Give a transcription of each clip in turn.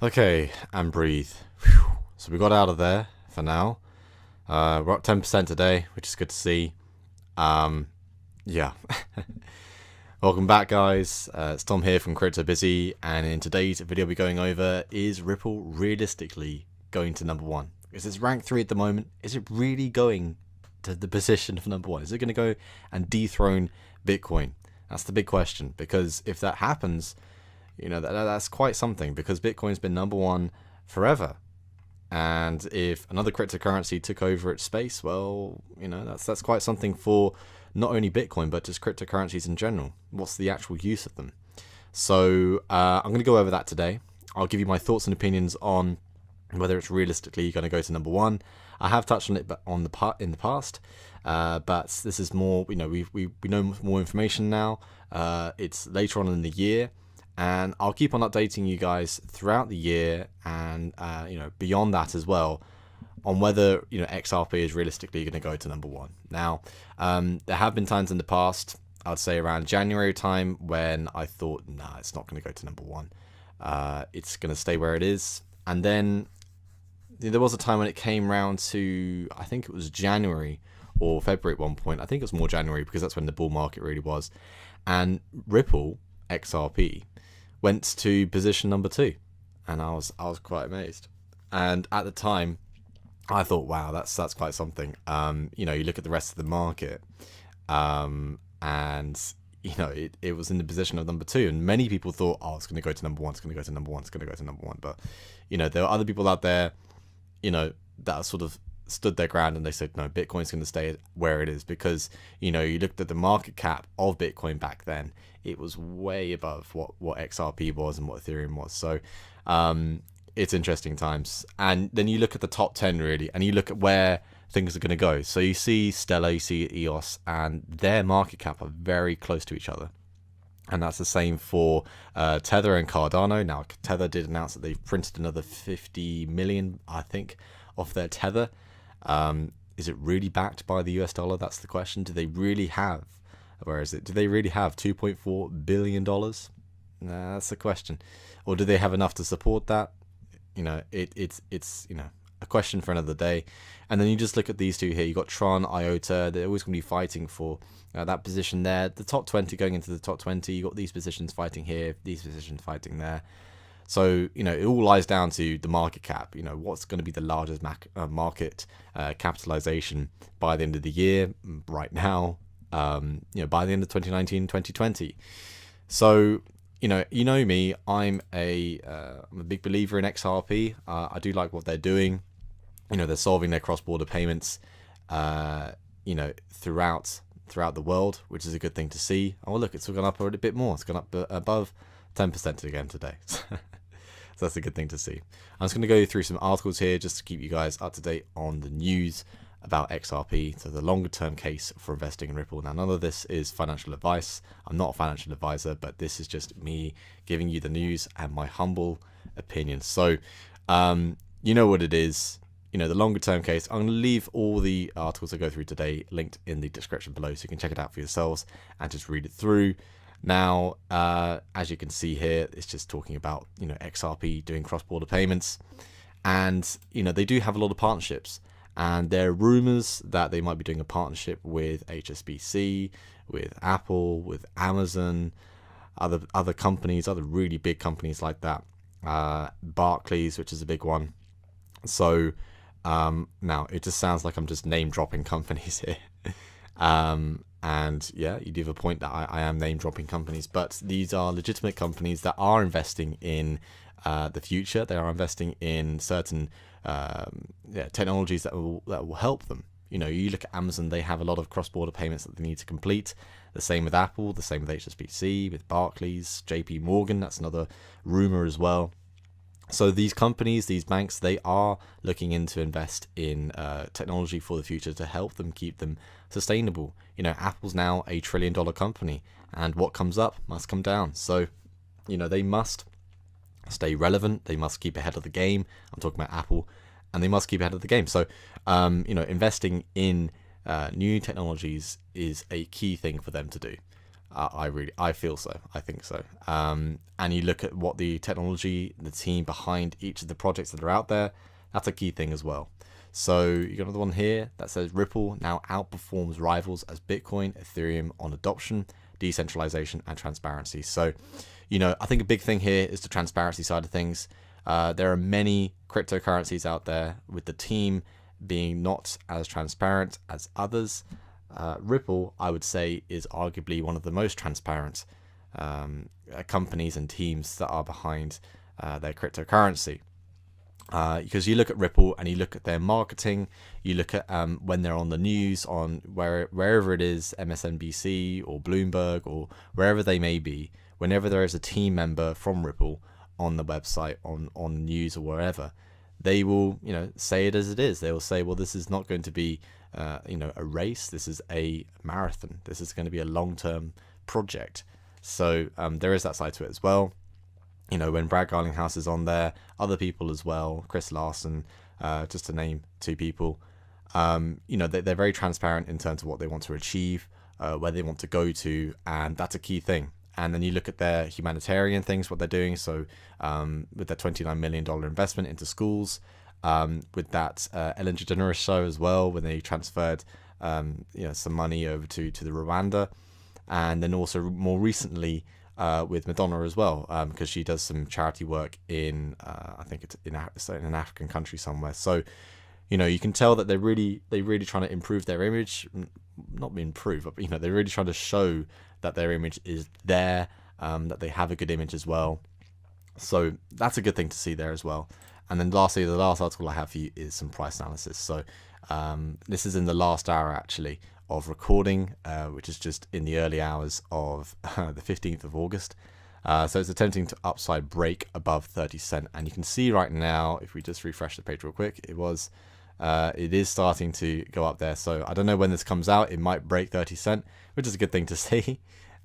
Okay, and breathe. Whew. So we got out of there for now. We're up 10% today, which is good to see. Yeah. Welcome back, guys. It's Tom here from Crypto Busy, and in today's video we're going over, is Ripple realistically going to number one? Because it's rank 3 at the moment. Is it really going to the position of number one? Is it going to go and dethrone Bitcoin? That's the big question, because if that happens, you know, that's quite something, because Bitcoin's been number one forever. And if another cryptocurrency took over its space, well, you know, that's quite something for not only Bitcoin, but just cryptocurrencies in general. What's the actual use of them? So I'm going to go over that today. I'll give you my thoughts and opinions on whether it's realistically going to go to number one. I have touched on it in the past, but this is more, you know, we know more information now. It's later on in the year, and I'll keep on updating you guys throughout the year, and you know, beyond that as well, on whether, you know, XRP is realistically going to go to number one. Now, there have been times in the past, I'd say around January time, when I thought, nah, it's not going to go to number one. It's going to stay where it is. And then there was a time when it came round to, I think it was January or February at one point. I think it was more January, because that's when the bull market really was. And Ripple XRP went to position number 2, and I was quite amazed. And at the time, I thought, wow, that's quite something. You know, you look at the rest of the market, and you know, it was in the position of number 2, and many people thought, oh, it's going to go to number 1, it's going to go to number 1, it's going to go to number 1. But you know, there are other people out there, you know, that sort of stood their ground, and they said, no, Bitcoin's going to stay where it is, because, you know, you looked at the market cap of Bitcoin back then, it was way above what XRP was and what Ethereum was. So it's interesting times. And then you look at the top 10 really, and you look at where things are going to go. So you see Stellar, you see EOS, and their market cap are very close to each other. And that's the same for Tether and Cardano. Now, Tether did announce that they've printed another 50 million, I think, off their Tether. Is it really backed by the US dollar? That's the question. Do they really have, where is it? Do they really have $2.4 billion? Nah, that's the question. Or do they have enough to support that? You know, it's you know, a question for another day. And then you just look at these two here. You got Tron, IOTA. They're always going to be fighting for that position there. The top 20 going into the top 20. You got these positions fighting here, these positions fighting there. So, you know, it all lies down to the market cap. You know, what's going to be the largest market capitalization by the end of the year right now, you know, by the end of 2019, 2020. So, you know me, I'm a big believer in XRP. I do like what they're doing. You know, they're solving their cross-border payments, you know, throughout the world, which is a good thing to see. Oh, look, it's gone up a bit more. It's gone up above 10% again today. So that's a good thing to see. I'm just going to go through some articles here just to keep you guys up to date on the news about XRP, so the longer term case for investing in Ripple. Now, none of this is financial advice. I'm not a financial advisor, but this is just me giving you the news and my humble opinion. So, you know what it is. You know, the longer term case. I'm going to leave all the articles I go through today linked in the description below, so you can check it out for yourselves and just read it through. Now, as you can see here, it's just talking about, you know, XRP doing cross-border payments, and, you know, they do have a lot of partnerships, and there are rumors that they might be doing a partnership with HSBC, with Apple, with Amazon, other companies, other really big companies like that, Barclays, which is a big one. So now it just sounds like I'm just name dropping companies here. And yeah, you do have a point that I am name dropping companies, but these are legitimate companies that are investing in the future. They are investing in certain technologies that will help them. You know, you look at Amazon, they have a lot of cross-border payments that they need to complete. The same with Apple, the same with HSBC, with Barclays, JP Morgan, that's another rumor as well. So these companies, these banks, they are looking into invest in technology for the future to help them keep them sustainable. You know, Apple's now $1 trillion company, and what comes up must come down. So, you know, they must stay relevant. They must keep ahead of the game. I'm talking about Apple, and they must keep ahead of the game. So, you know, investing in new technologies is a key thing for them to do. I feel so. I think so. And you look at what the technology, the team behind each of the projects that are out there, that's a key thing as well. So you got another one here that says Ripple now outperforms rivals as Bitcoin, Ethereum on adoption, decentralization, and transparency. So, I think a big thing here is the transparency side of things. There are many cryptocurrencies out there with the team being not as transparent as others. Ripple, I would say, is arguably one of the most transparent companies and teams that are behind their cryptocurrency. Because you look at Ripple and you look at their marketing, you look at when they're on the news, on wherever it is, MSNBC or Bloomberg or wherever they may be, whenever there is a team member from Ripple on the website, on news or wherever, they will, say it as it is. They will say, well, this is not going to be, a race. This is a marathon. This is going to be a long-term project. So there is that side to it as well. When Brad Garlinghouse is on there, other people as well, Chris Larson, just to name two people, they're very transparent in terms of what they want to achieve, where they want to go to, and that's a key thing. And then you look at their humanitarian things, what they're doing. So with their $29 million investment into schools, with that Ellen DeGeneres show as well, when they transferred some money over to the Rwanda, and then also more recently with Madonna as well, because she does some charity work in I think it's in an African country somewhere. So you can tell that they're really trying to improve their image, not improve, but they're really trying to show that their image is there, that they have a good image as well. So that's a good thing to see there as well. And then lastly, the last article I have for you is some price analysis. So this is in the last hour actually of recording, which is just in the early hours of the 15th of August. So it's attempting to upside break above 30 cent. And you can see right now, if we just refresh the page real quick, it is starting to go up there. So I don't know when this comes out, it might break 30 cent, which is a good thing to see.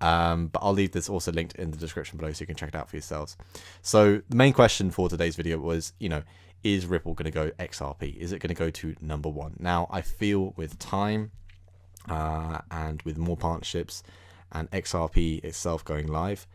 But I'll leave this also linked in the description below so you can check it out for yourselves. So the main question for today's video was, is Ripple going to go XRP? Is it going to go to number one? Now, I feel with time and with more partnerships and XRP itself going live,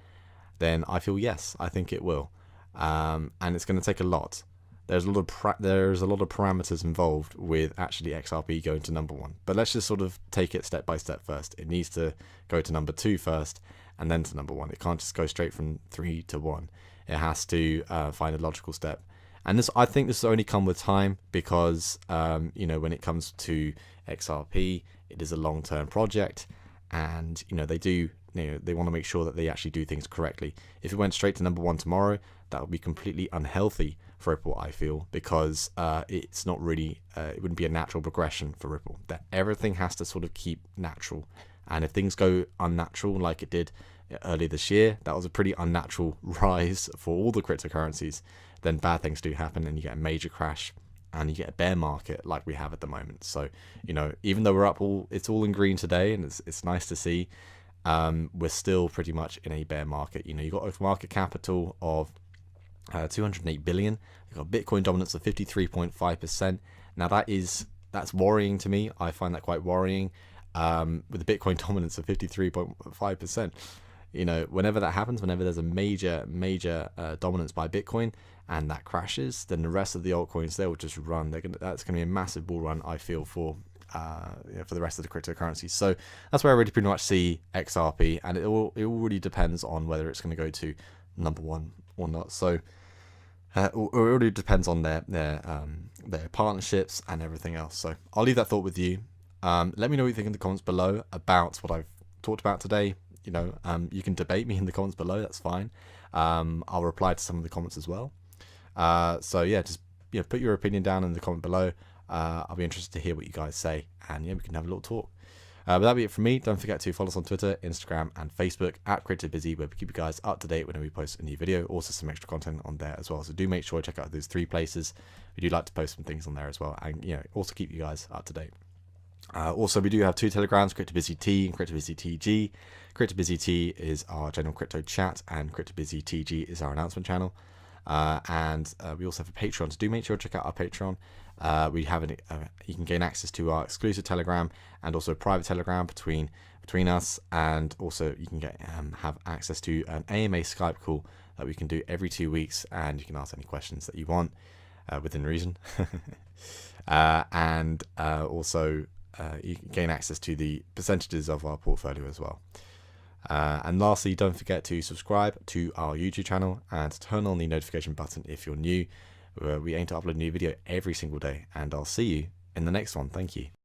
then I feel yes, I think it will. And it's going to take a lot. There's a lot of parameters involved with actually XRP going to number one. But let's just sort of take it step by step first. It needs to go to number two first and then to number one. It can't just go straight from 3 to 1. It has to find a logical step. And I think this will only come with time because, when it comes to XRP, it is a long-term project, and they want to make sure that they actually do things correctly. If it went straight to number one tomorrow, that would be completely unhealthy for Ripple, I feel, because it's not really, it wouldn't be a natural progression for Ripple. That everything has to sort of keep natural, and if things go unnatural like it did earlier this year, that was a pretty unnatural rise for all the cryptocurrencies, then bad things do happen and you get a major crash and you get a bear market like we have at the moment. So, even though we're up it's all in green today and it's nice to see, we're still pretty much in a bear market. You've got a market capital of 208 billion. You've got Bitcoin dominance of 53.5%. Now that's worrying to me. I find that quite worrying. With the Bitcoin dominance of 53.5%. Whenever that happens, whenever there's a major dominance by Bitcoin and that crashes, then the rest of the altcoins, they will just run. That's going to be a massive bull run, I feel, for the rest of the cryptocurrencies. So that's where I really pretty much see XRP, and it all really depends on whether it's going to go to number one or not. So it really depends on their partnerships and everything else. So I'll leave that thought with you. Let me know what you think in the comments below about what I've talked about today. You can debate me in the comments below. That's fine. I'll reply to some of the comments as well. So yeah, just put your opinion down in the comment below. I'll be interested to hear what you guys say, and yeah, we can have a little talk. But that'll be it from me. Don't forget to follow us on Twitter, Instagram, and Facebook at CryptoBusy, where we keep you guys up to date whenever we post a new video. Also, some extra content on there as well. So do make sure to check out those 3 places. We do like to post some things on there as well, and also keep you guys up to date. Also, we do have 2 Telegrams, CryptoBusyT and CryptoBusyTG. CryptoBusyT is our general crypto chat, and CryptoBusyTG is our announcement channel. And we also have a Patreon, so do make sure to check out our Patreon. We have you can gain access to our exclusive Telegram and also a private Telegram between us, and also you can have access to an AMA Skype call that we can do every 2 weeks, and you can ask any questions that you want within reason. And also you can gain access to the percentages of our portfolio as well. And lastly, don't forget to subscribe to our YouTube channel and turn on the notification button if you're new. We aim to upload a new video every single day, and I'll see you in the next one. Thank you.